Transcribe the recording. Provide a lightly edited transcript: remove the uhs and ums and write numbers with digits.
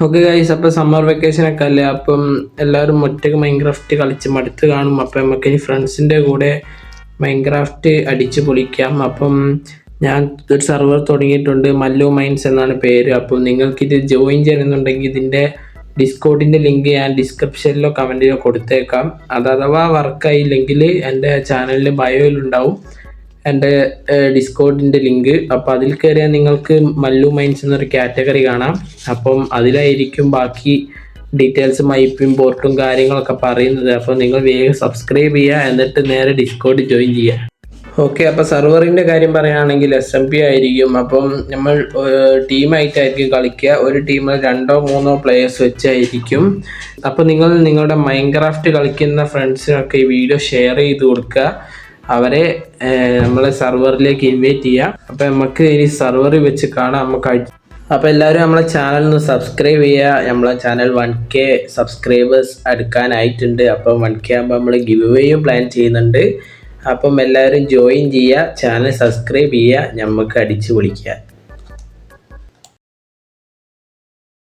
Okay guys, അപ്പോൾ summer വെക്കേഷനൊക്കെ അല്ലേ, അപ്പം എല്ലാവരും ഒറ്റയ്ക്ക് മൈൻക്രാഫ്റ്റ് കളിച്ച് മടുത്ത് കാണും. അപ്പം നമുക്ക് ഇനി ഫ്രണ്ട്സിൻ്റെ കൂടെ മൈൻക്രാഫ്റ്റ് അടിച്ച് പൊളിക്കാം. അപ്പം ഞാൻ ഒരു സർവർ തുടങ്ങിയിട്ടുണ്ട്, മല്ലു മൈൻസ് എന്നാണ് പേര്. അപ്പം നിങ്ങൾക്കിത് ജോയിൻ ചെയ്യണമെന്നുണ്ടെങ്കിൽ ഇതിൻ്റെ ഡിസ്കോഡിൻ്റെ ലിങ്ക് ഞാൻ ഡിസ്ക്രിപ്ഷനിലോ കമൻറ്റിലോ കൊടുത്തേക്കാം. അത് അഥവാ വർക്കായില്ലെങ്കിൽ എൻ്റെ ചാനലിൽ ബയോയിലുണ്ടാവും എൻ്റെ ഡിസ്കോഡിൻ്റെ ലിങ്ക്. അപ്പോൾ അതിൽ കയറിയാൽ നിങ്ങൾക്ക് മല്ലു മൈൻസ് എന്നൊരു കാറ്റഗറി കാണാം. അപ്പം അതിലായിരിക്കും ബാക്കി ഡീറ്റെയിൽസും ഐപിയും പോർട്ടും കാര്യങ്ങളൊക്കെ പറയുന്നത്. അപ്പോൾ നിങ്ങൾ വേഗം സബ്സ്ക്രൈബ് ചെയ്യുക, എന്നിട്ട് നേരെ ഡിസ്കോഡ് ജോയിൻ ചെയ്യുക. ഓക്കെ, അപ്പോൾ സർവറിൻ്റെ കാര്യം പറയുകയാണെങ്കിൽ SMP ആയിരിക്കും. അപ്പം നമ്മൾ ടീമായിട്ടായിരിക്കും കളിക്കുക. ഒരു ടീമിൽ 2-3 പ്ലേയേഴ്സ് വെച്ചായിരിക്കും. അപ്പോൾ നിങ്ങൾ നിങ്ങളുടെ മൈൻക്രാഫ്റ്റ് കളിക്കുന്ന ഫ്രണ്ട്സിനൊക്കെ ഈ വീഡിയോ ഷെയർ ചെയ്ത് കൊടുക്കുക, അവരെ നമ്മളെ സർവറിലേക്ക് ഇൻവൈറ്റ് ചെയ്യുക. അപ്പോൾ നമുക്ക് ഇനി സർവറിൽ വെച്ച് കാണാം. അപ്പോൾ എല്ലാവരും നമ്മളെ ചാനൽ ഒന്ന് സബ്സ്ക്രൈബ് ചെയ്യുക. നമ്മളെ ചാനൽ 1K സബ്സ്ക്രൈബേഴ്സ് എടുക്കാനായിട്ടുണ്ട്. അപ്പം 1K ആകുമ്പോൾ നമ്മൾ ഗിവ് അവേയും പ്ലാൻ ചെയ്യുന്നുണ്ട്. അപ്പം എല്ലാവരും ജോയിൻ ചെയ്യുക, ചാനൽ സബ്സ്ക്രൈബ് ചെയ്യുക, നമുക്ക് അടിച്ച് പൊളിക്കുക.